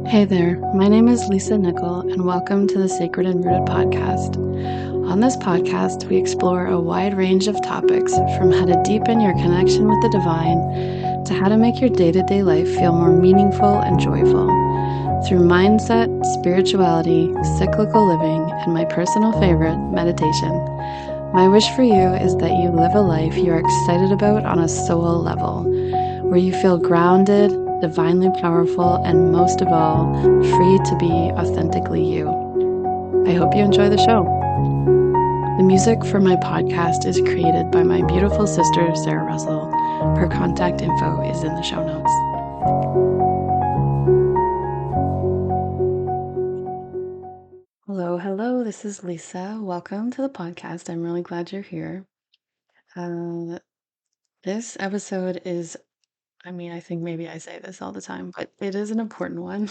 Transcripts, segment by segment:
Hey there, my name is Lisa Nickel, and welcome to the Sacred and Rooted podcast. On this podcast, we explore a wide range of topics from how to deepen your connection with the divine to how to make your day to day life feel more meaningful and joyful. Through mindset, spirituality, cyclical living, and my personal favorite, meditation, my wish for you is that you live a life you are excited about on a soul level, where you feel grounded, divinely powerful, and most of all, free to be authentically you. I hope you enjoy the show. The music for my podcast is created by my beautiful sister, Sarah Russell. Her contact info is in the show notes. Hello, this is Lisa. Welcome to the podcast. I'm really glad you're here. This episode is, I think maybe I say this all the time, but it is an important one.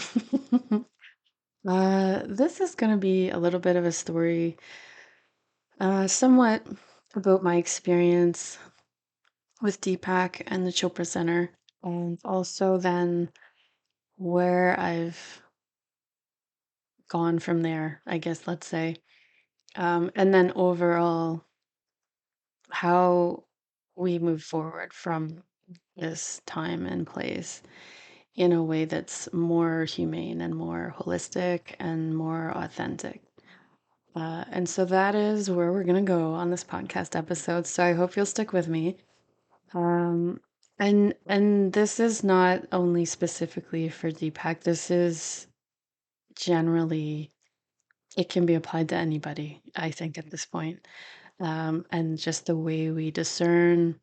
This is going to be a little bit of a story, somewhat about my experience with Deepak and the Chopra Center, and also then where I've gone from there, I guess, let's say. And then overall, how we move forward from this time and place in a way that's more humane and more holistic and more authentic. And so that is where we're going to go on this podcast episode. So I hope you'll stick with me. Um, and this is not only specifically for Deepak. This is generally, it can be applied to anybody, I think, at this point. And just the way we discern,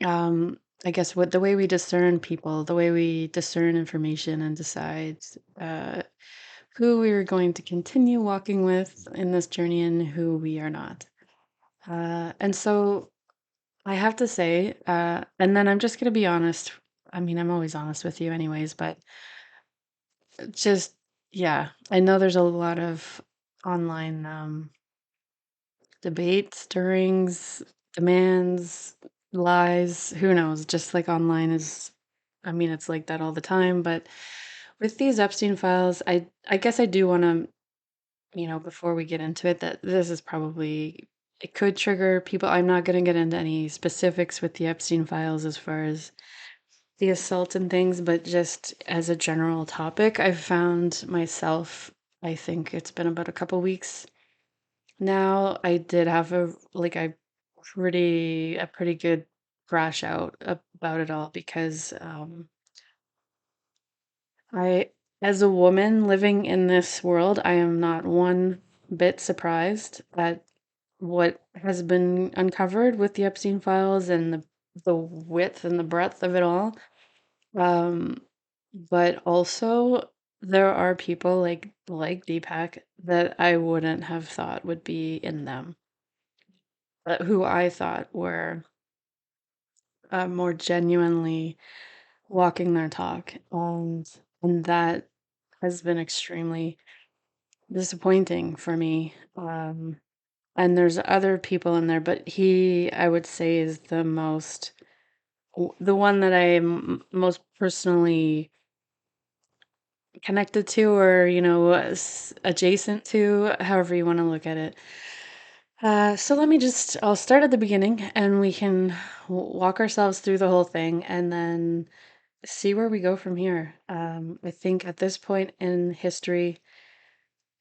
um, I guess what the way we discern people, the way we discern information and decide who we are going to continue walking with in this journey and who we are not. And so I have to say, and then I'm just going to be honest. I'm always honest with you, anyways, but just, yeah, I know there's a lot of online debate, stirrings, demands, lies, who knows? Just like online is, it's like that all the time. But with these Epstein files, I guess I do want to, before we get into it, that this is probably, it could trigger people. I'm not going to get into any specifics with the Epstein files as far as the assault and things, but just as a general topic, I've found myself, I think it's been about a couple weeks now. I did have a pretty good crash out about it all because I, as a woman living in this world, I am not one bit surprised at what has been uncovered with the Epstein files and the width and the breadth of it all. Um, but also there are people like Deepak that I wouldn't have thought would be in them, but who I thought were more genuinely walking their talk, and that has been extremely disappointing for me. And there's other people in there, but he, I would say, is the one that I am most personally connected to, or adjacent to, however you want to look at it. So I'll start at the beginning, and we can walk ourselves through the whole thing and then see where we go from here. I think at this point in history,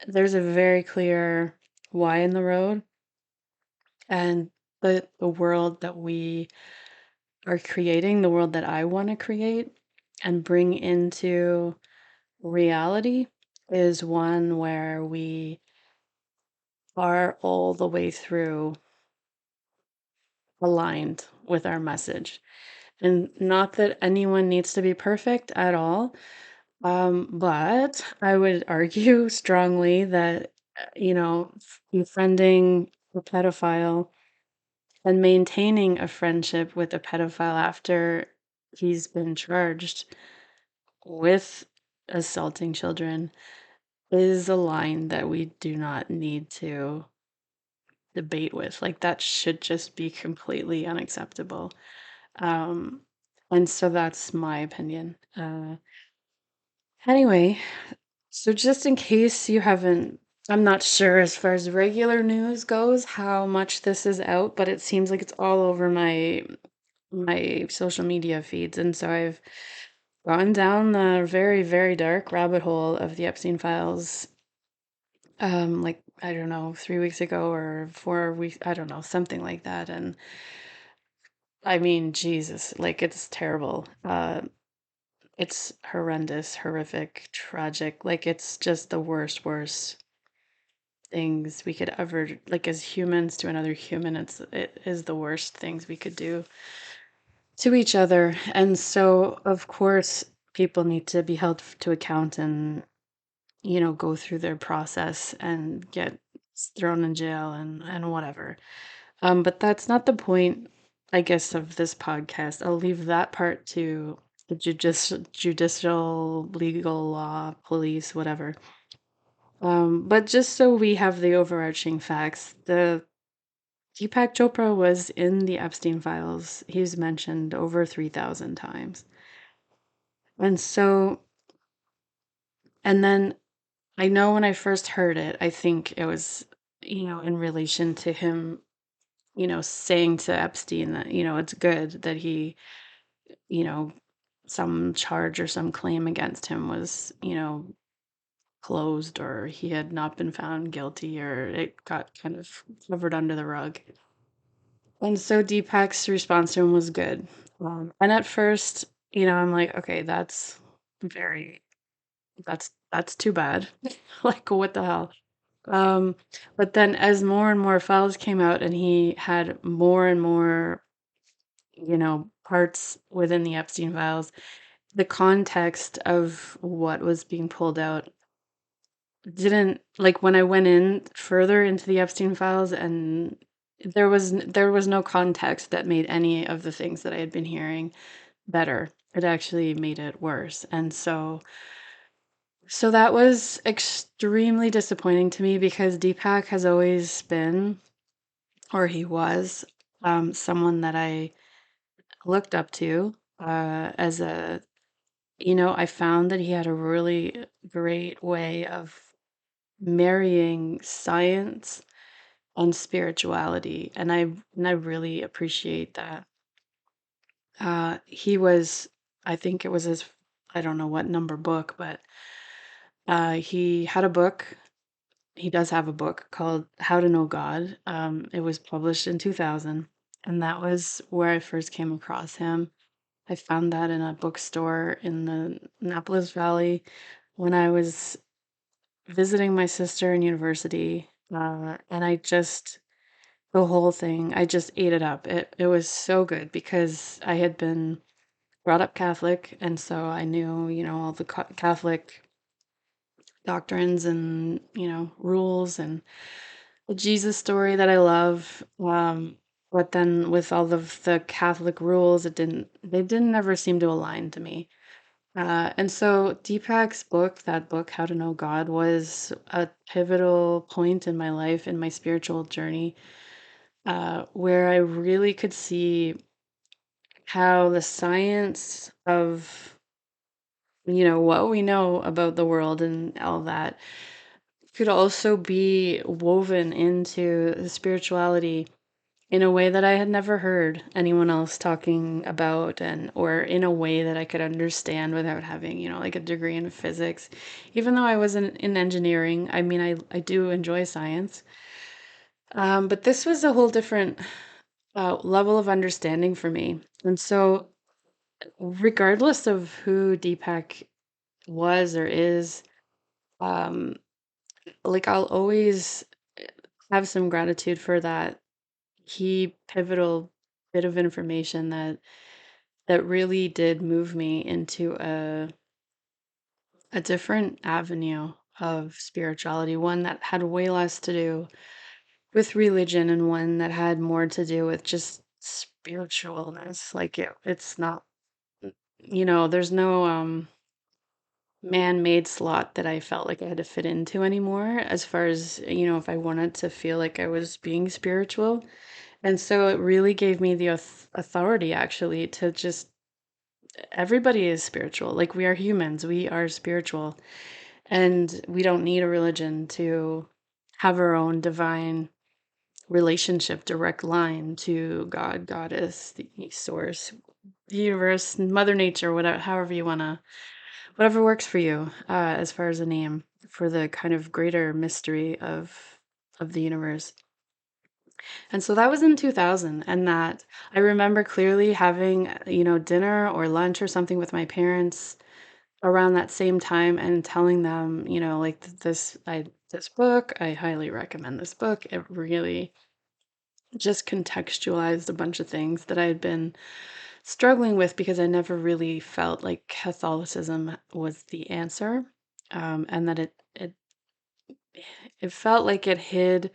there's a very clear why in the road, and the world that we are creating, the world that I want to create and bring into reality, is one where we are all the way through aligned with our message. And not that anyone needs to be perfect at all, but I would argue strongly that, befriending a pedophile and maintaining a friendship with a pedophile after he's been charged with assaulting children is a line that we do not need to debate with. Like, that should just be completely unacceptable. Um, and so that's my opinion. Anyway, so just in case you haven't, I'm not sure as far as regular news goes how much this is out, but it seems like it's all over my social media feeds, and so I've gone down the very, very dark rabbit hole of the Epstein files. Like I don't know, 3 weeks ago or 4 weeks, I don't know, something like that. And I mean, Jesus, like it's terrible. It's horrendous, horrific, tragic. Like it's just the worst things we could ever, like as humans to another human. It is the worst things we could do to each other. And so, of course, people need to be held to account and, go through their process and get thrown in jail and whatever. But that's not the point, I guess, of this podcast. I'll leave that part to the judicial, legal, law, police, whatever. But just so we have the overarching facts, the Deepak Chopra was in the Epstein files. He's mentioned over 3,000 times. And so, and then I know when I first heard it, I think it was, in relation to him, saying to Epstein that, it's good that he, you know, some charge or some claim against him was, closed or he had not been found guilty or it got kind of covered under the rug. And so Deepak's response to him was good. And at first, I'm like, okay, very, that's too bad. Like, what the hell? Um, but then as more and more files came out and he had more and more, parts within the Epstein files, the context of what was being pulled out didn't like when I went in further into the Epstein files and there was no context that made any of the things that I had been hearing better. It actually made it worse. And so that was extremely disappointing to me because Deepak has always been, or he was, someone that I looked up to as I found that he had a really great way of marrying science and spirituality, and I really appreciate that. He was, I think it was his, I don't know what number book, but he had a book. He does have a book called How to Know God. It was published in 2000, and that was where I first came across him. I found that in a bookstore in the Annapolis Valley when I was visiting my sister in university, and the whole thing, I just ate it up. It was so good because I had been brought up Catholic, and so I knew, all the Catholic doctrines and, rules and the Jesus story that I love. But then with all of the Catholic rules, they didn't ever seem to align to me. And so Deepak's book, that book, How to Know God, was a pivotal point in my life, in my spiritual journey, where I really could see how the science of, what we know about the world and all that could also be woven into the spirituality in a way that I had never heard anyone else talking about and or in a way that I could understand without having, like a degree in physics. Even though I was in engineering, I mean I do enjoy science. But this was a whole different level of understanding for me. And so regardless of who Deepak was or is, um, like I'll always have some gratitude for that key pivotal bit of information that really did move me into a different avenue of spirituality, one that had way less to do with religion and one that had more to do with just spiritualness. Like it's not, there's no man-made slot that I felt like I had to fit into anymore as far as, if I wanted to feel like I was being spiritual. And so it really gave me the authority actually to just everybody is spiritual. Like, we are humans, we are spiritual, and we don't need a religion to have our own divine relationship, direct line to God, Goddess, the source, the universe, Mother Nature, whatever, however you want to, whatever works for you, as far as a name for the kind of greater mystery of the universe. And so that was in 2000, and that I remember clearly having, dinner or lunch or something with my parents around that same time and telling them, like, this book, I highly recommend this book. It really just contextualized a bunch of things that I had been struggling with because I never really felt like Catholicism was the answer. And that it felt like it hid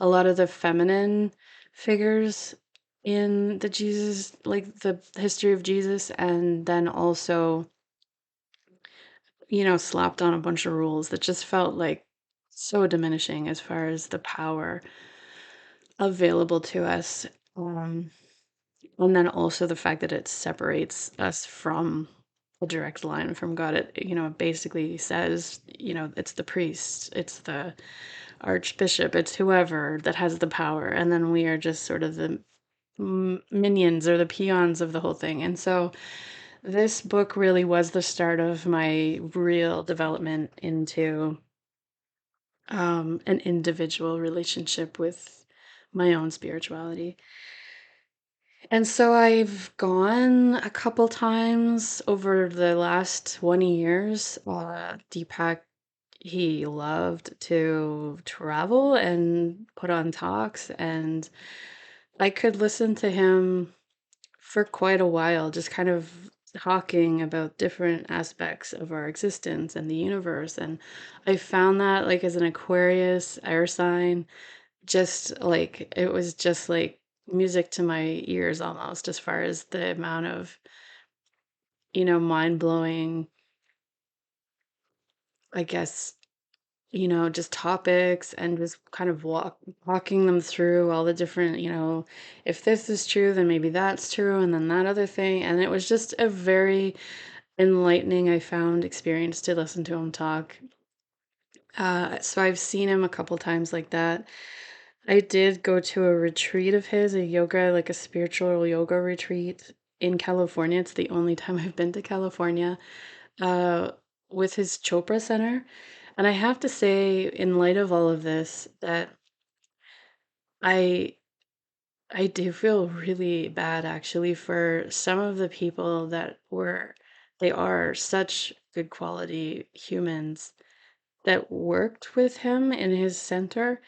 a lot of the feminine figures in the Jesus, like the history of Jesus, and then also, slapped on a bunch of rules that just felt like so diminishing as far as the power available to us. Um, and then also the fact that it separates us from a direct line from God. It basically says, it's the priest, it's the archbishop, it's whoever that has the power, and then we are just sort of the minions or the peons of the whole thing. And so this book really was the start of my real development into an individual relationship with my own spirituality. And so I've gone a couple times over the last 20 years. Deepak, he loved to travel and put on talks, and I could listen to him for quite a while, just kind of talking about different aspects of our existence and the universe. And I found that, like, as an Aquarius air sign, just like it was just like music to my ears almost, as far as the amount of, mind-blowing, I guess, just topics, and just kind of walking them through all the different, if this is true, then maybe that's true, and then that other thing. And it was just a very enlightening, I found, experience to listen to him talk. So I've seen him a couple times like that. I did go to a retreat of his, a yoga, like a spiritual yoga retreat in California. It's the only time I've been to California, uh, with his Chopra Center. And I have to say, in light of all of this, that I I do feel really bad actually for some of the people they are such good quality humans that worked with him in his center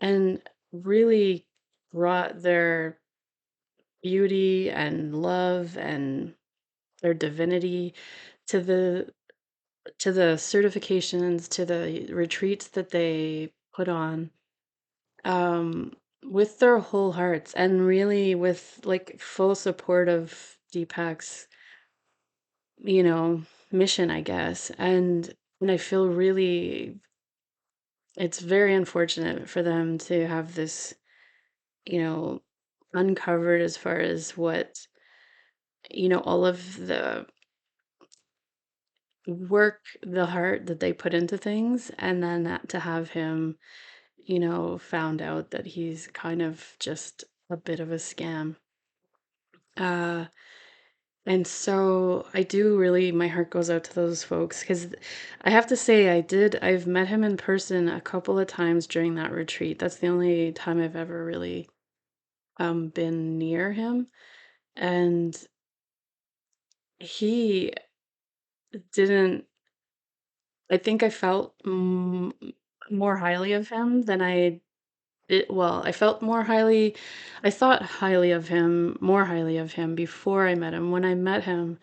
and really brought their beauty and love and their divinity to the certifications, to the retreats that they put on, um, with their whole hearts, and really with like full support of Deepak's, you know, mission, I guess. And I feel really it's very unfortunate for them to have this, you know, uncovered as far as what, all of the work, the heart that they put into things, and then that to have him, found out that he's kind of just a bit of a scam. Uh, and so I do really, my heart goes out to those folks because I have to say, I've met him in person a couple of times during that retreat. That's the only time I've ever really been near him. And he didn't, I think I felt more highly of him than I felt more highly, I thought highly of him, more highly of him before I met him. When I met him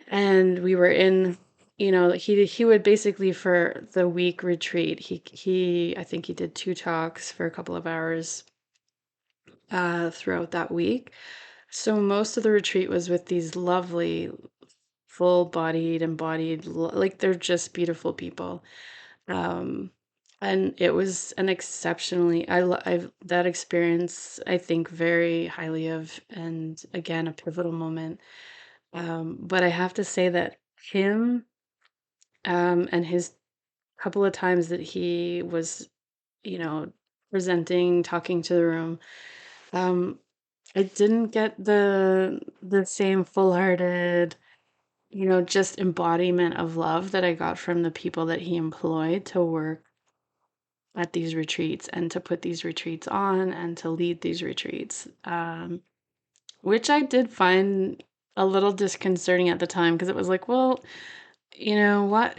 and we were in, he would basically, for the week retreat, I think he did two talks for a couple of hours throughout that week. So most of the retreat was with these lovely, full-bodied, embodied, like they're just beautiful people. Um, and it was an exceptionally, I've that experience, I think very highly of, and again, a pivotal moment. But I have to say that him, and his couple of times that he was, you know, presenting, talking to the room, um, I didn't get the same full-hearted, just embodiment of love that I got from the people that he employed to work at these retreats and to put these retreats on and to lead these retreats, which I did find a little disconcerting at the time because it was like, well, you know what,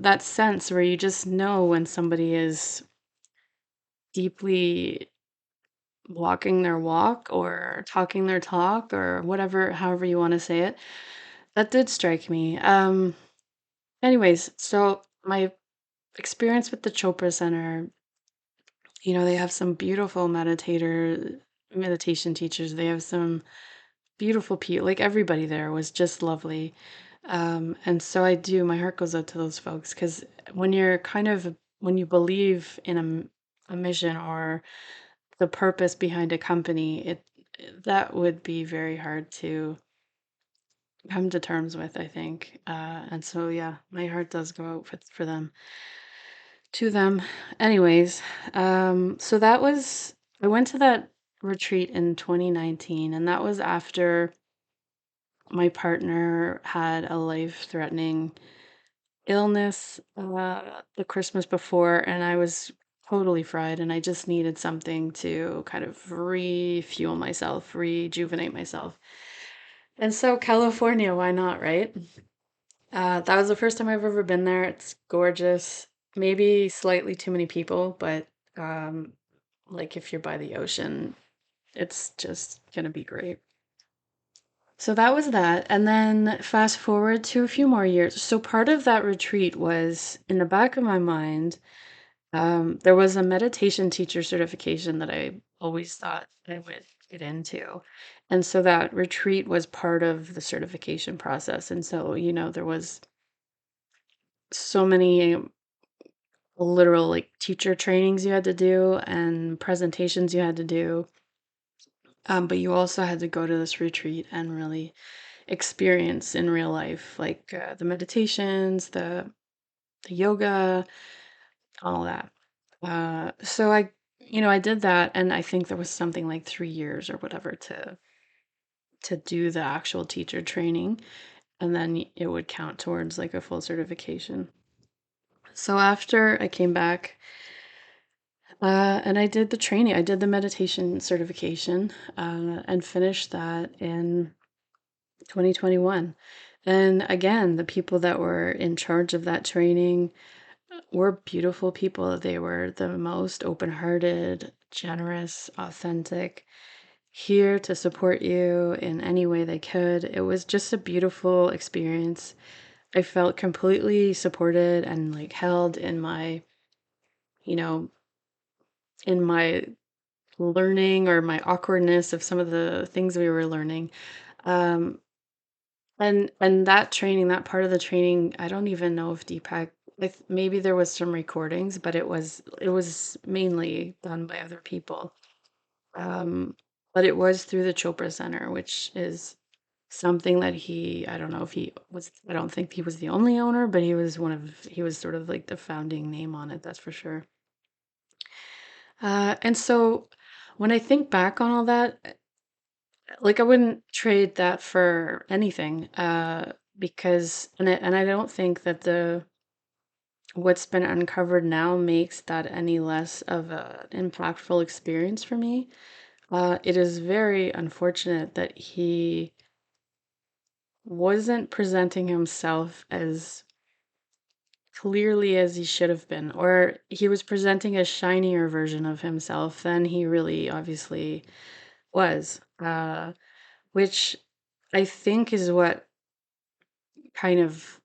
that sense where you just know when somebody is deeply walking their walk or talking their talk or whatever, however you want to say it. That did strike me. Anyways, so my experience with the Chopra Center, they have some beautiful meditation teachers. They have some beautiful people. Like everybody there was just lovely. And so my heart goes out to those folks because when you believe in a mission or the purpose behind a company, that would be very hard to come to terms with, I think. And so, yeah, my heart does go out for them, to them. Anyways, so I went to that retreat in 2019, and that was after my partner had a life-threatening illness the Christmas before, and I was totally fried, and I just needed something to kind of refuel myself, rejuvenate myself. And so California, why not, right? That was the first time I've ever been there. It's gorgeous. Maybe slightly too many people, but um, like if you're by the ocean, it's just gonna be great. So that was that. And then fast forward to a few more years. So part of that retreat was in the back of my mind, there was a meditation teacher certification that I always thought I would get into. And so that retreat was part of the certification process. And so, there was so many literal like teacher trainings you had to do and presentations you had to do. But you also had to go to this retreat and really experience in real life, like the meditations, the yoga, all that. So I did that, and I think there was something like 3 years or whatever to do the actual teacher training, and then it would count towards like a full certification. So after I came back, and I did the training, I did the meditation certification, and finished that in 2021. And again, the people that were in charge of that training were beautiful people. They were the most open-hearted, generous, authentic, here to support you in any way they could. It was just a beautiful experience. I felt completely supported and like held you know, in my learning or my awkwardness of some of the things we were learning. Um, and that training, that part of the training, I don't even know if Deepak, if maybe there was some recordings, but it was mainly done by other people. Um, but it was through the Chopra Center, which is something that I don't know if he was, I don't think he was the only owner, but he was sort of like the founding name on it, that's for sure. And so when I think back on all that, like I wouldn't trade that for anything, because and I don't think that the what's been uncovered now makes that any less of an impactful experience for me. It is very unfortunate that he wasn't presenting himself as clearly as he should have been, or he was presenting a shinier version of himself than he really obviously was, which I think is what kind of,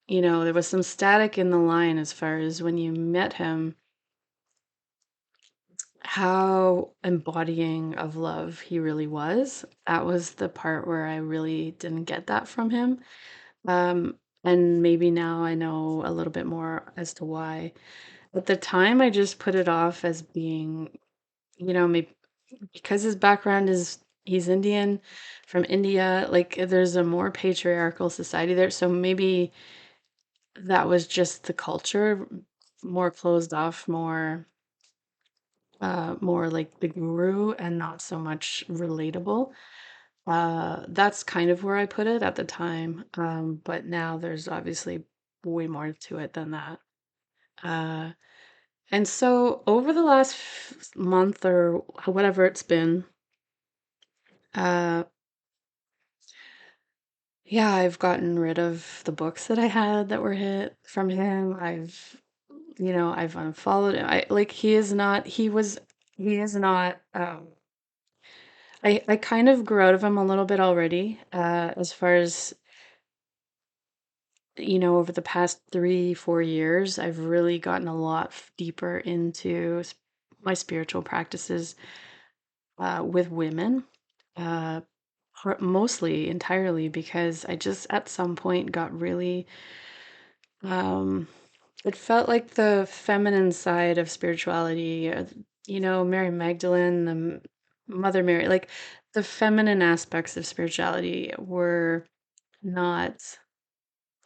there was some static in the line as far as when you met him, how embodying of love he really was. That was the part where I really didn't get that from him. Um, and maybe now I know a little bit more as to why. At the time, I just put it off as being, maybe because his background is he's Indian from India. Like there's a more patriarchal society there. So maybe that was just the culture, more closed off, more like the guru and not so much relatable. That's kind of where I put it at the time. But now there's obviously way more to it than that. Uh, and so over the last month or whatever it's been, uh, yeah, I've gotten rid of the books that I had that were hit from him. I've unfollowed him. He is not, I kind of grew out of him a little bit already, as far as, over the past 3, 4 years, I've really gotten a lot deeper into my spiritual practices, with women, uh, mostly entirely because I just at some point got really, um, it felt like the feminine side of spirituality, Mary Magdalene, Mother Mary, like the feminine aspects of spirituality were not,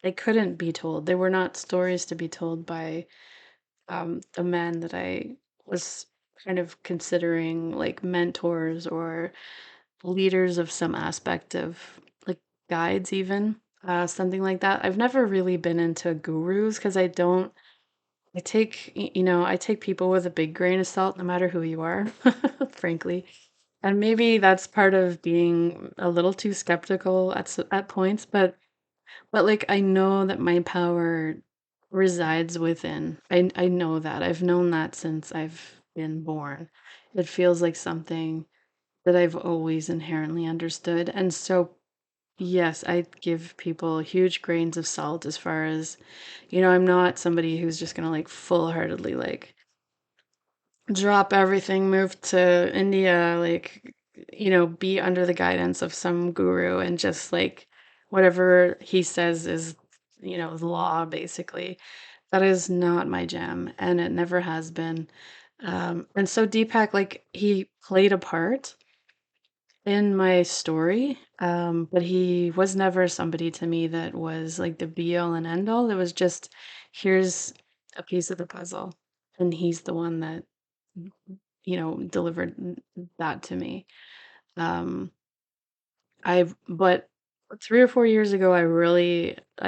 they couldn't be told. They were not stories to be told by the men that I was kind of considering like mentors or leaders of some aspect of like guides, even something like that. I've never really been into gurus because I don't. I take people with a big grain of salt, no matter who you are, frankly. And maybe that's part of being a little too skeptical at points, but like I know that my power resides within. I know that. I've known that since I've been born. It feels like something that I've always inherently understood. And so, yes, I give people huge grains of salt as far as, I'm not somebody who's just gonna like full-heartedly like drop everything, move to India, like, be under the guidance of some guru and just like whatever he says is, the law, basically. That is not my jam, and it never has been. And so Deepak, like, he played a part in my story, but he was never somebody to me that was like the be all and end all. It was just, here's a piece of the puzzle, and he's the one that delivered that to me. Um, but 3 or 4 years ago, I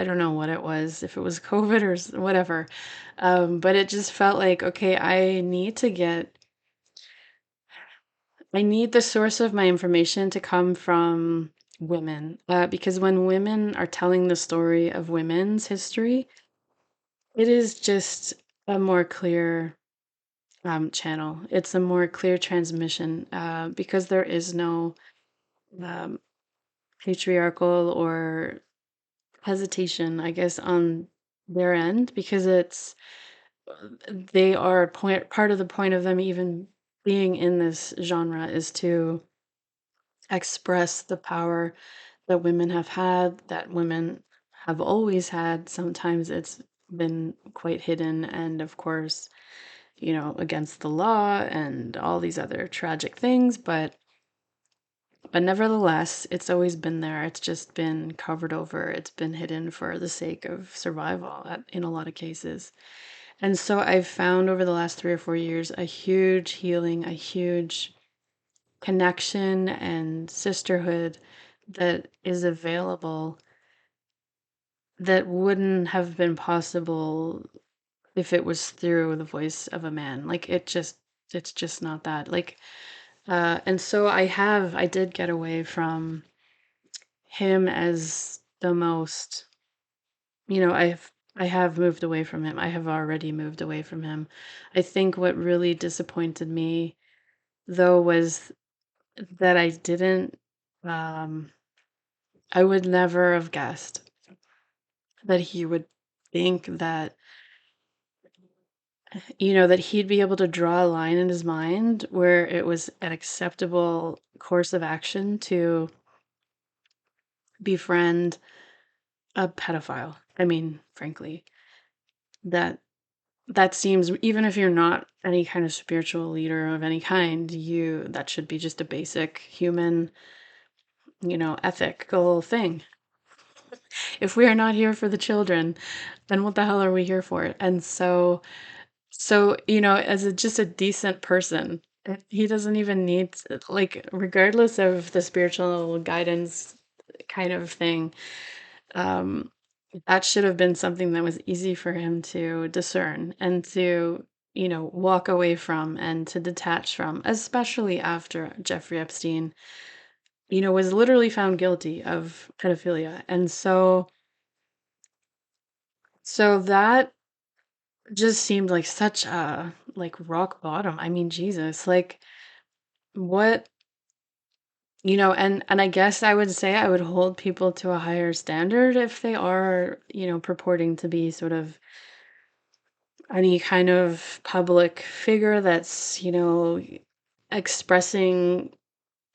don't know what it was, if it was COVID or whatever, but it just felt like, okay, I need the source of my information to come from women, because when women are telling the story of women's history, it is just a more clear channel. It's a more clear transmission, because there is no um, patriarchal or hesitation, I guess, on their end, because they are part of the point of them even being in this genre is to express the power that women have had, that women have always had. Sometimes it's been quite hidden, and of course, against the law and all these other tragic things, but nevertheless, it's always been there. It's just been covered over. It's been hidden for the sake of survival in a lot of cases. And so I've found over the last 3 or 4 years a huge healing, a huge connection and sisterhood that is available that wouldn't have been possible if it was through the voice of a man. Like it's just not that. Like, and so I did get away from him as the most, I have moved away from him. I have already moved away from him. I think what really disappointed me though was that um I would never have guessed that he would think that, that he'd be able to draw a line in his mind where it was an acceptable course of action to befriend a pedophile. I mean, frankly, that that seems, even if you're not any kind of spiritual leader of any kind, that should be just a basic human, ethical thing. If we are not here for the children, then what the hell are we here for? And as just a decent person, he doesn't even need like, regardless of the spiritual guidance kind of thing, um, that should have been something that was easy for him to discern and to, walk away from and to detach from, especially after Jeffrey Epstein, was literally found guilty of pedophilia. And so that just seemed like such a like rock bottom. I mean, Jesus, like what, and I guess I would say I would hold people to a higher standard if they are, purporting to be sort of any kind of public figure that's, expressing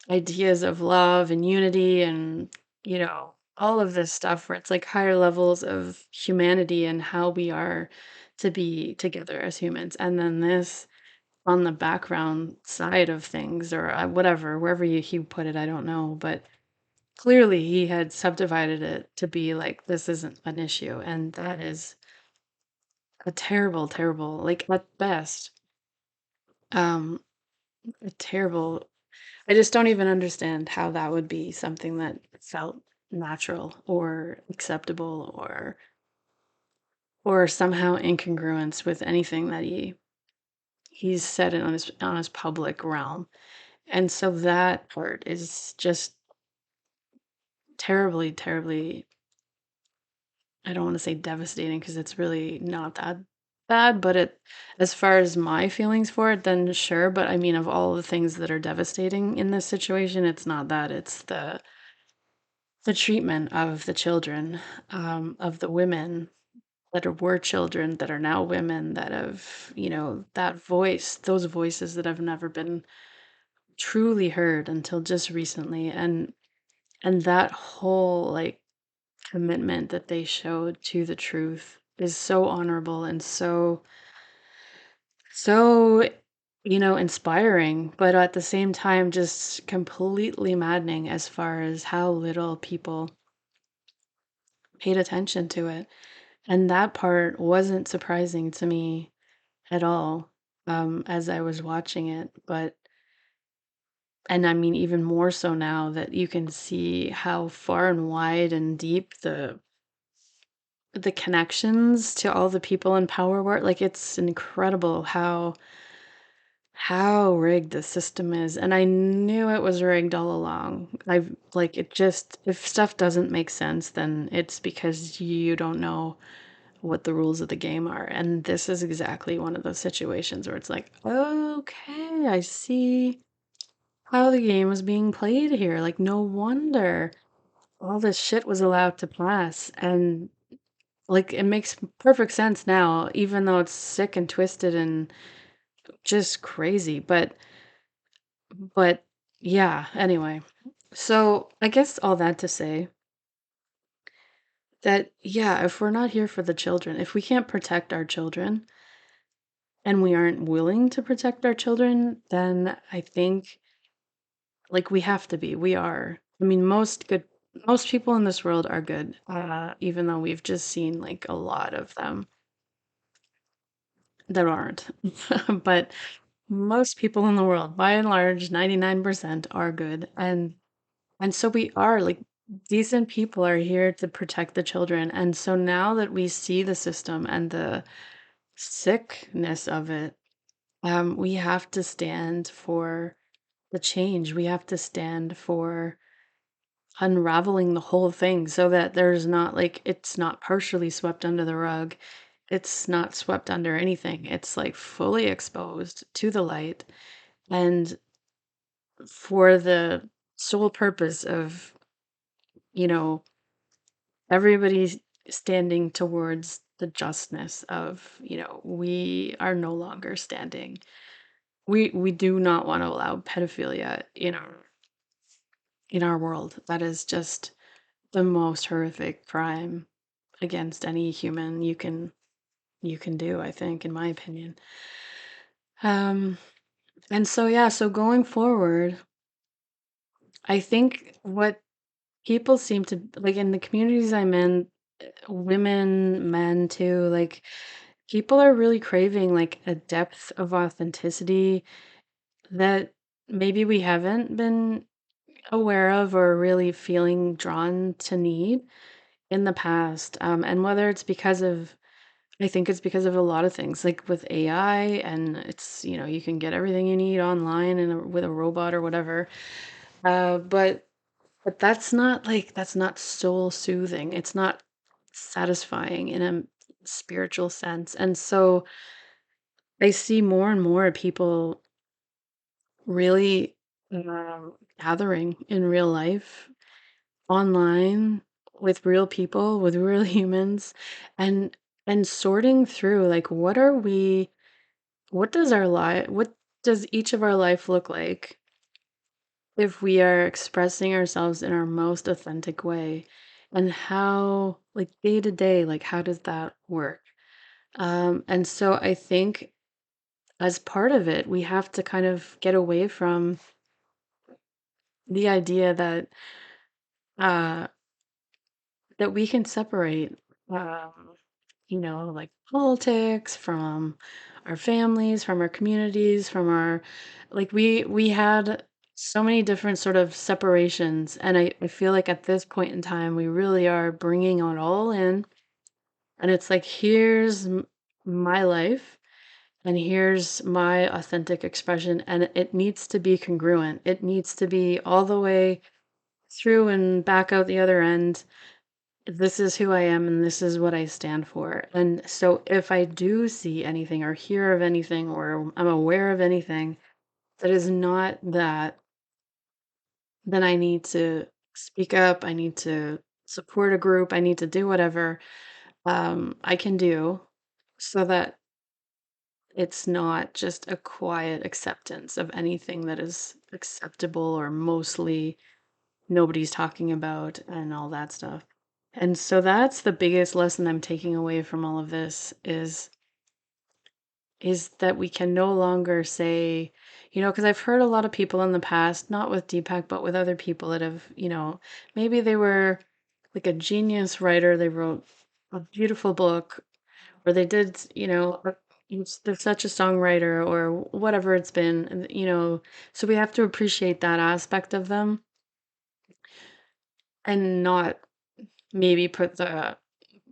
ideas of love and unity and, all of this stuff where it's like higher levels of humanity and how we are to be together as humans. And then this on the background side of things, or whatever, wherever he put it, I don't know. But clearly he had subdivided it to be like, this isn't an issue. And that is a terrible, terrible, like at best, um, a terrible. I just don't even understand how that would be something that felt natural or acceptable or somehow incongruence with anything that he's said on his public realm. And so that part is just terribly, terribly, I don't want to say devastating because it's really not that bad, but as far as my feelings for it, then sure. But I mean, of all the things that are devastating in this situation, it's not that. It's the treatment of the children, of the women were children that are now women that have, that voice, those voices that have never been truly heard until just recently. And that whole like commitment that they showed to the truth is so honorable and so inspiring, but at the same time just completely maddening as far as how little people paid attention to it. And that part wasn't surprising to me at all, as I was watching it. And I mean, even more so now that you can see how far and wide and deep the connections to all the people in power were. Like, it's incredible how rigged the system is. And I knew it was rigged all along. I've like it just if stuff doesn't make sense, then it's because you don't know what the rules of the game are. And this is exactly one of those situations where it's like, okay, I see how the game was being played here. Like, no wonder all this shit was allowed to pass. And like, it makes perfect sense now, even though it's sick and twisted and just crazy. But yeah, anyway. So I guess all that to say that, yeah, if we're not here for the children, if we can't protect our children, and we aren't willing to protect our children, then I think like we have to be. We are. I mean, most people in this world are good, even though we've just seen like a lot of them that aren't. But most people in the world, by and large, 99% are good. And so we are like decent people are here to protect the children. And so now that we see the system and the sickness of it, we have to stand for the change. We have to stand for unraveling the whole thing so that there's not like it's not partially swept under the rug. It's not swept under anything. It's like fully exposed to the light and for the sole purpose of, you know, everybody standing towards the justness of, we are no longer standing. We do not want to allow pedophilia in our world. That is just the most horrific crime against any human you can you can do, I think, in my opinion. Um, and so yeah, so going forward, I think what people seem to like in the communities I'm in, women, men too, like people are really craving like a depth of authenticity that maybe we haven't been aware of or really feeling drawn to need in the past. And whether it's because of, I think it's because of a lot of things, like with AI, and it's, you can get everything you need online and with a robot or whatever. But that's not soul soothing. It's not satisfying in a spiritual sense. And so I see more and more people really gathering in real life, online, with real people, with real humans, and sorting through like what does each of our life look like if we are expressing ourselves in our most authentic way, and how like day to day, like how does that work? And so I think as part of it, we have to kind of get away from the idea uh that we can separate um like politics from our families, from our communities, from our like we had so many different sort of separations, and I feel like at this point in time we really are bringing it all in, and it's like here's my life, and here's my authentic expression, and it needs to be congruent. It needs to be all the way through and back out the other end. This is who I am and this is what I stand for. And so if I do see anything or hear of anything or I'm aware of anything that is not that, then I need to speak up. I need to support a group. I need to do whatever I can do so that it's not just a quiet acceptance of anything that is acceptable or mostly nobody's talking about and all that stuff. And so that's the biggest lesson I'm taking away from all of this is that we can no longer say, because I've heard a lot of people in the past, not with Deepak, but with other people that have, maybe they were like a genius writer, they wrote a beautiful book, or they did, they're such a songwriter or whatever it's been, and, so we have to appreciate that aspect of them and not maybe put the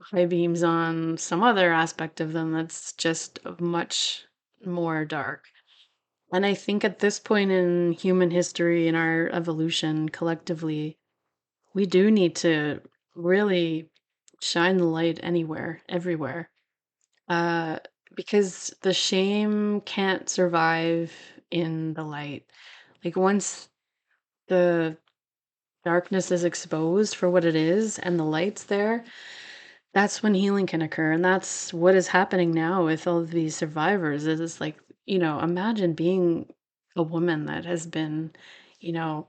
high beams on some other aspect of them that's just much more dark. And I think at this point in human history, in our evolution collectively, we do need to really shine the light anywhere, everywhere. Uh, because the shame can't survive in the light. Like once the darkness is exposed for what it is and the light's there, that's when healing can occur, and that's what is happening now with all of these survivors. It is like, imagine being a woman that has been, you know,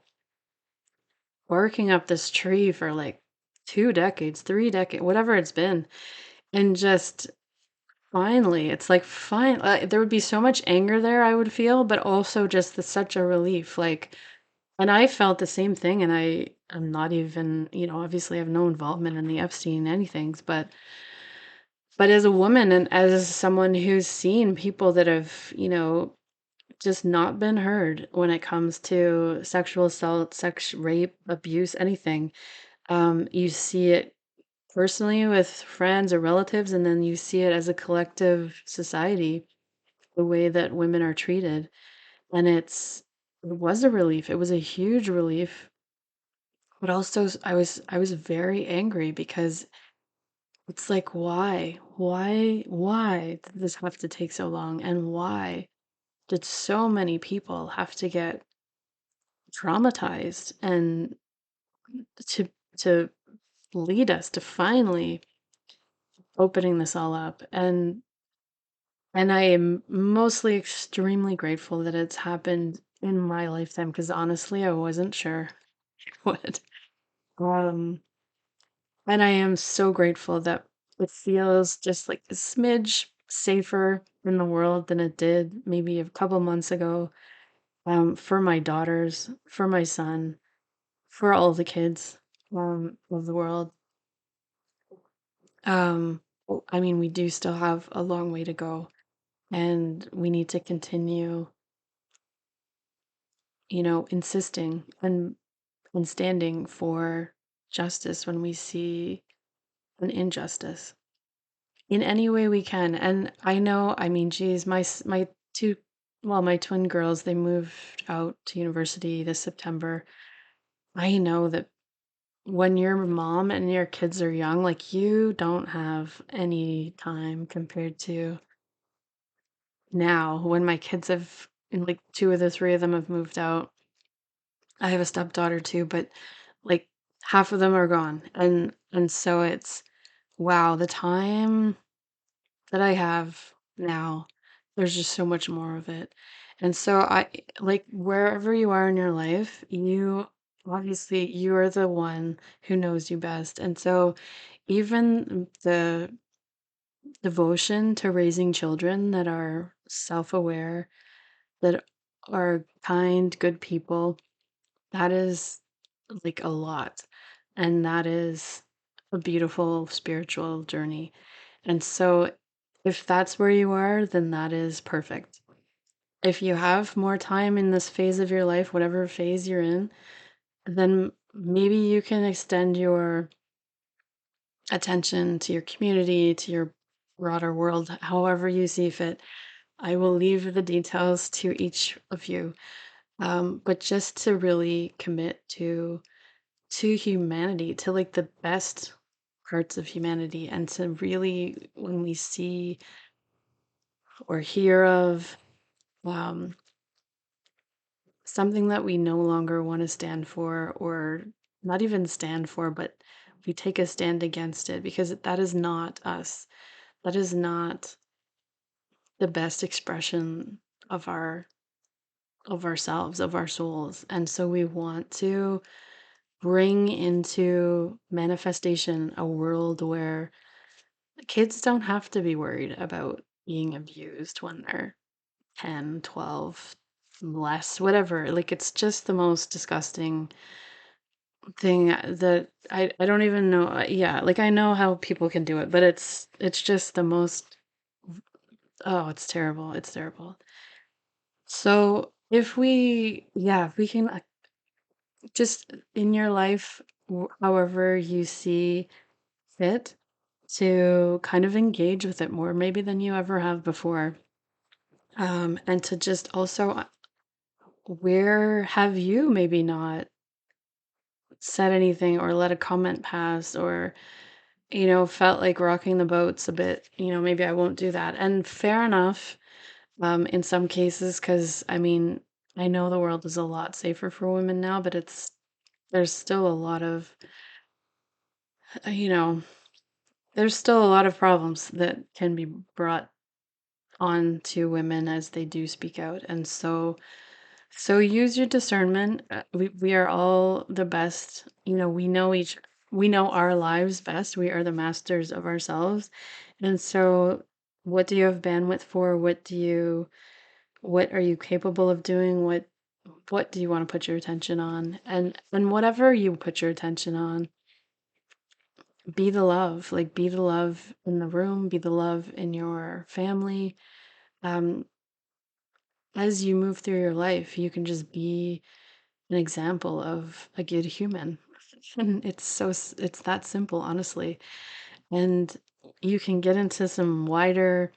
working up this tree for like 2 decades, 3 decades, whatever it's been, and just finally, it's like there would be so much anger there I would feel, but also just such a relief. Like, and I felt the same thing, and I am not even, obviously I have no involvement in the Epstein anythings, but as a woman and as someone who's seen people that have, just not been heard when it comes to sexual assault, sex, rape, abuse, anything, you see it personally with friends or relatives, and then you see it as a collective society, the way that women are treated. And it was a relief. It was a huge relief. But also I was very angry because it's like, why? Why did this have to take so long? And why did so many people have to get traumatized and to to lead us to finally opening this all up? And I am mostly extremely grateful that it's happened in my lifetime because honestly, I wasn't sure what. Um, and I am so grateful that it feels just like a smidge safer in the world than it did maybe a couple months ago, for my daughters, for my son, for all the kids of the world. I mean, we do still have a long way to go, and we need to continue, insisting and standing for justice when we see an injustice in any way we can. And I know, I mean, geez, my two, well, my twin girls, they moved out to university this September. I know that when you're a mom and your kids are young, like you don't have any time compared to now when my kids have, and like two of the three of them have moved out. I have a stepdaughter too, but like half of them are gone. And so it's wow, the time that I have now, there's just so much more of it. And so I like wherever you are in your life, you obviously you are the one who knows you best. And so even the devotion to raising children that are self-aware, that are kind, good people, that is like a lot. And that is a beautiful spiritual journey. And so if that's where you are, then that is perfect. If you have more time in this phase of your life, whatever phase you're in, then maybe you can extend your attention to your community, to your broader world, however you see fit. I will leave the details to each of you. But just to really commit to humanity, to like the best parts of humanity, and to really, when we see or hear of um, something that we no longer want to stand for, or not even stand for, but we take a stand against it because that is not us. That is not the best expression of ourselves, of our souls. And so we want to bring into manifestation a world where kids don't have to be worried about being abused when they're 10, 12, less, whatever. Like, it's just the most disgusting thing that I don't even know. Yeah, like I know how people can do it, but it's just the most, oh, it's terrible. It's terrible. So if we can just in your life, however you see fit, to kind of engage with it more, maybe than you ever have before. And to just also, where have you maybe not said anything or let a comment pass, or, felt like rocking the boats a bit, maybe I won't do that. And fair enough, in some cases, because I mean, I know the world is a lot safer for women now, but there's still a lot of, uh, you know, there's still a lot of problems that can be brought on to women as they do speak out. And so use your discernment. We are all the best. We know our lives best. We are the masters of ourselves. And so what do you have bandwidth for? What are you capable of doing? What do you want to put your attention on? And whatever you put your attention on, be the love. Like, be the love in the room, be the love in your family. Um, as you move through your life, you can just be an example of a good human. And it's that simple, honestly. And you can get into some wider,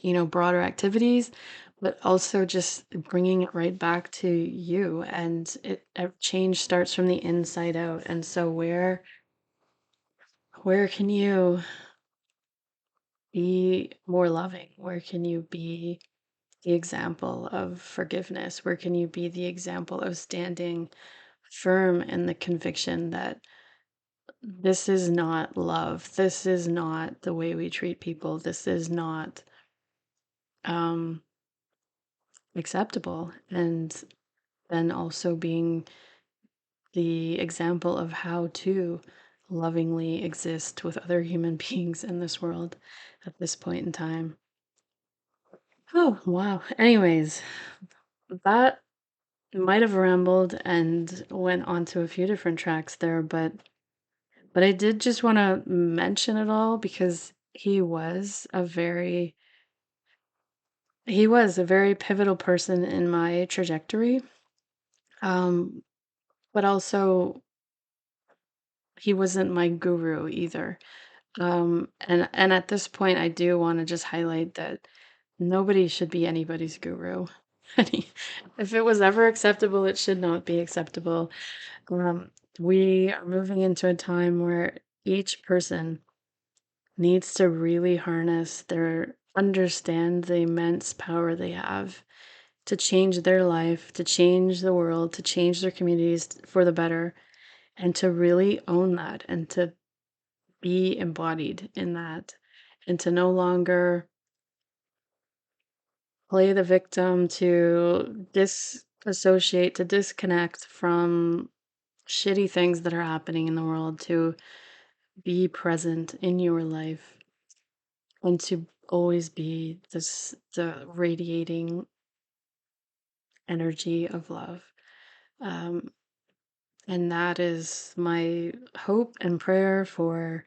broader activities, but also just bringing it right back to you. And change starts from the inside out. And so where can you be more loving? Where can you be the example of forgiveness? Where can you be the example of standing firm in the conviction that this is not love. This is not the way we treat people. This is not um, acceptable. And then also being the example of how to lovingly exist with other human beings in this world at this point in time. Oh, wow. Anyways, that might have rambled and went onto a few different tracks there, but I did just want to mention it all because he was a very pivotal person in my trajectory. Um, but also he wasn't my guru either. And at this point, I do want to just highlight that nobody should be anybody's guru. If it was ever acceptable, it should not be acceptable. Um, we are moving into a time where each person needs to really harness understand the immense power they have to change their life, to change the world, to change their communities for the better, and to really own that and to be embodied in that and to no longer play the victim, to disassociate, to disconnect from shitty things that are happening in the world, to be present in your life and to always be the radiating energy of love. Um, and that is my hope and prayer for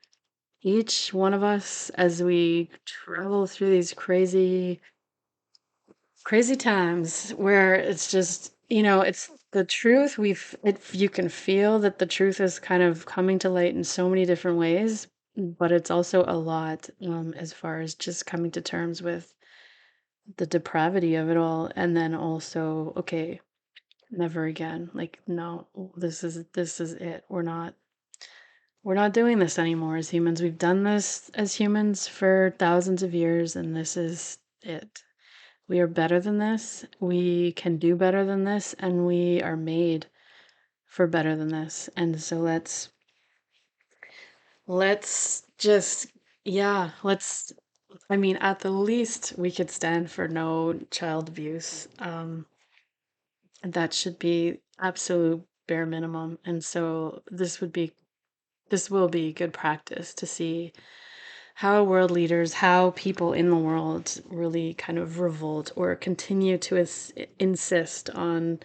each one of us as we travel through these crazy times where it's just, it's the truth. You can feel that the truth is kind of coming to light in so many different ways, but it's also a lot, as far as just coming to terms with the depravity of it all. And then also, okay, never again. Like, no, this is it. We're not doing this anymore as humans. We've done this as humans for thousands of years, and this is it. We are better than this. We can do better than this, and we are made for better than this. And so let's just yeah, I mean, at the least we could stand for no child abuse. That should be absolute bare minimum. And so this will be good practice to see how world leaders, how people in the world really kind of revolt or continue to insist on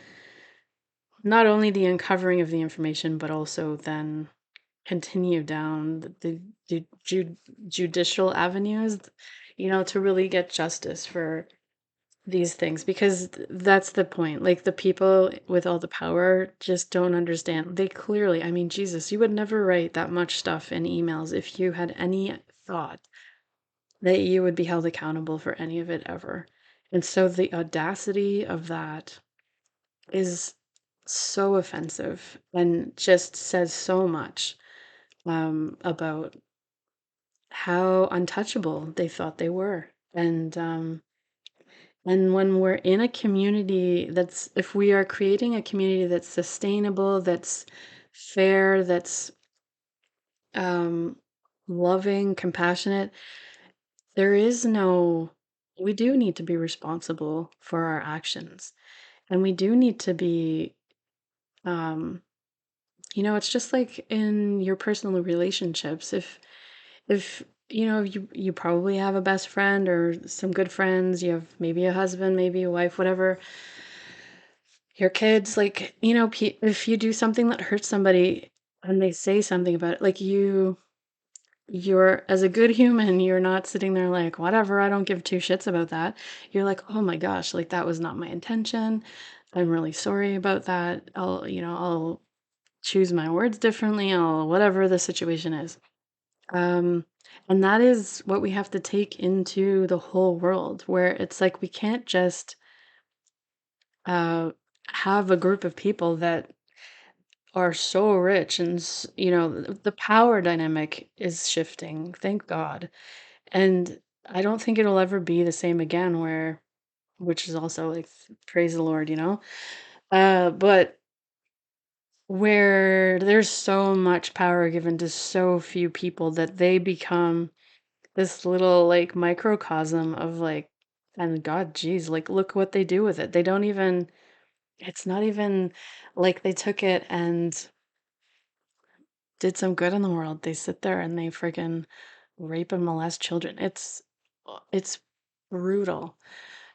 not only the uncovering of the information, but also then continue down the judicial avenues, to really get justice for these things, because that's the point. Like, the people with all the power just don't understand. They clearly, I mean, Jesus, you would never write that much stuff in emails if you had any thought that you would be held accountable for any of it ever. And so the audacity of that is so offensive and just says so much, about how untouchable they thought they were. And when we're in a community if we are creating a community that's sustainable, that's fair, that's um, loving, compassionate, there is no, we do need to be responsible for our actions. And we do need to be, um, it's just like in your personal relationships. If you probably have a best friend or some good friends, you have maybe a husband, maybe a wife, whatever, your kids, like, if you do something that hurts somebody and they say something about it, like, you're, as a good human, you're not sitting there like, whatever, I don't give two shits about that. You're like, oh my gosh, like, that was not my intention. I'm really sorry about that. I'll choose my words differently. I'll whatever the situation is. Um, and that is what we have to take into the whole world, where it's like we can't just uh, have a group of people that are so rich and the power dynamic is shifting, thank God. And I don't think it'll ever be the same again, which is also like, praise the Lord, but where there's so much power given to so few people that they become this little like microcosm of like, and God, geez, like, look what they do with it. They don't even, it's not even like they took it and did some good in the world. They sit there and they freaking rape and molest children. It's brutal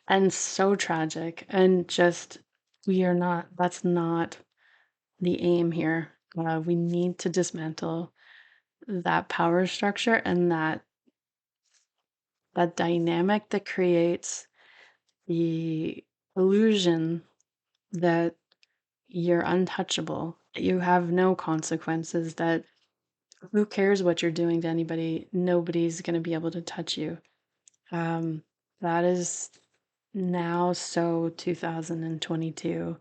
and so tragic, and just we are not that's not the aim here. We need to dismantle that power structure and that dynamic that creates the illusion that you're untouchable, that you have no consequences, that who cares what you're doing to anybody? Nobody's going to be able to touch you. Um, that is now so 2022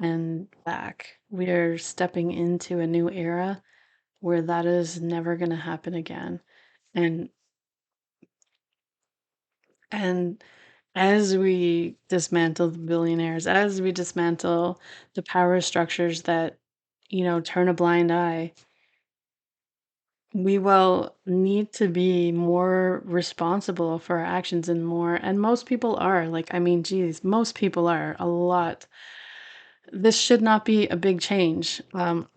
and back. We're stepping into a new era where that is never going to happen again. And and as we dismantle the billionaires, as we dismantle the power structures that, turn a blind eye, we will need to be more responsible for our actions and most people are. Like, I mean, geez, most people are a lot. This should not be a big change,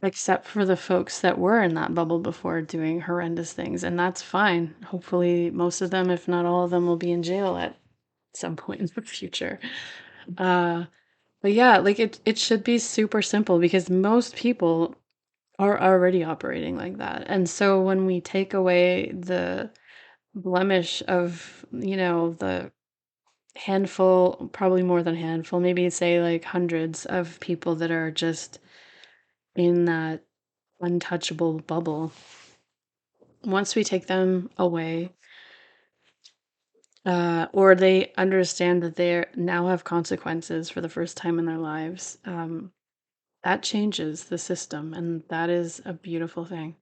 except for the folks that were in that bubble before doing horrendous things, and that's fine. Hopefully, most of them, if not all of them, will be in jail at some point in the future. Uh, but yeah, like it should be super simple because most people are already operating like that. And so when we take away the blemish of, the handful, probably more than a handful, maybe say like hundreds of people that are just in that untouchable bubble, once we take them away, or they understand that they now have consequences for the first time in their lives, that changes the system, and that is a beautiful thing.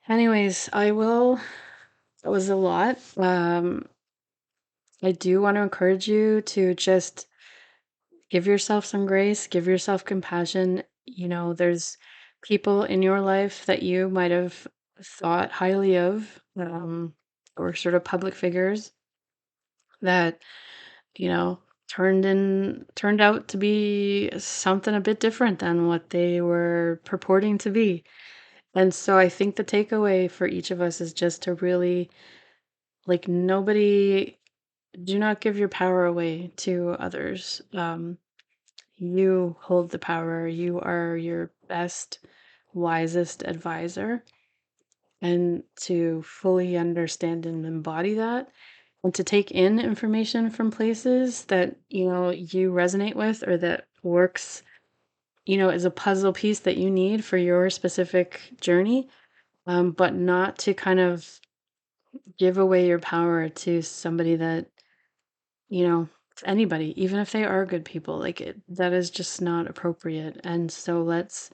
Anyways, that was a lot. I do want to encourage you to just give yourself some grace, give yourself compassion. There's people in your life that you might have thought highly of, or sort of public figures that, you know, turned out to be something a bit different than what they were purporting to be. And so I think the takeaway for each of us is just to really, like, nobody, do not give your power away to others. You hold the power. You are your best, wisest advisor. And to fully understand and embody that, and to take in information from places that, you resonate with or that works, is a puzzle piece that you need for your specific journey, but not to kind of give away your power to somebody that, to anybody, even if they are good people. Like, that is just not appropriate. And so let's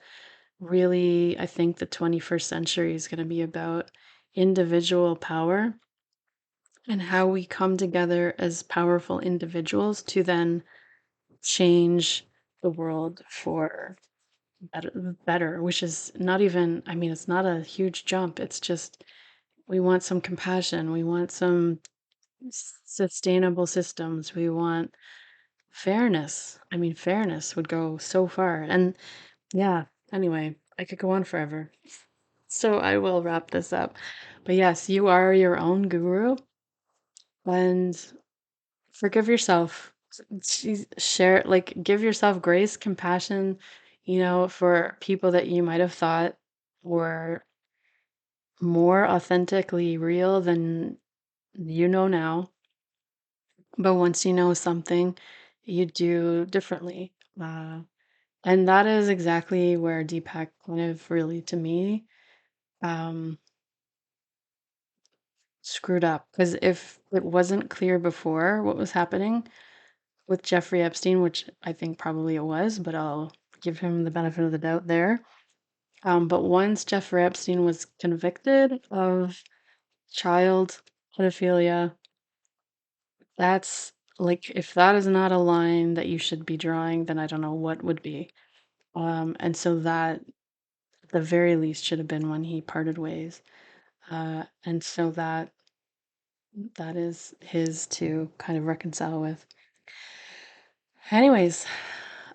really, I think the 21st century is going to be about individual power and how we come together as powerful individuals to then change the world for better, which is not even, I mean, it's not a huge jump. It's just we want some compassion, we want some sustainable systems, we want fairness. I mean, fairness would go so far. And yeah, anyway, I could go on forever. So I will wrap this up. But yes, you are your own guru, and forgive yourself. Share, like, give yourself grace, compassion, for people that you might have thought were more authentically real than you know now. But once you know something, you do differently. And that is exactly where Deepak kind of really, to me, um, screwed up. Because if it wasn't clear before what was happening with Jeffrey Epstein, which I think probably it was, but I'll give him the benefit of the doubt there. But once Jeffrey Epstein was convicted of child pedophilia, that's like, if that is not a line that you should be drawing, then I don't know what would be. And so that, at the very least, should have been when he parted ways. And so that is his to kind of reconcile with. Anyways,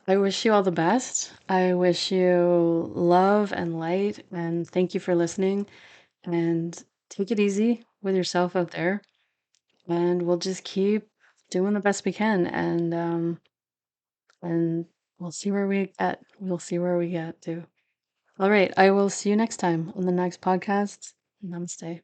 I wish you all the best. I wish you love and light, and thank you for listening. And take it easy with yourself out there. And we'll just keep doing the best we can. And we'll see where we get. We'll see where we get to. All right. I will see you next time on the next podcast. Namaste.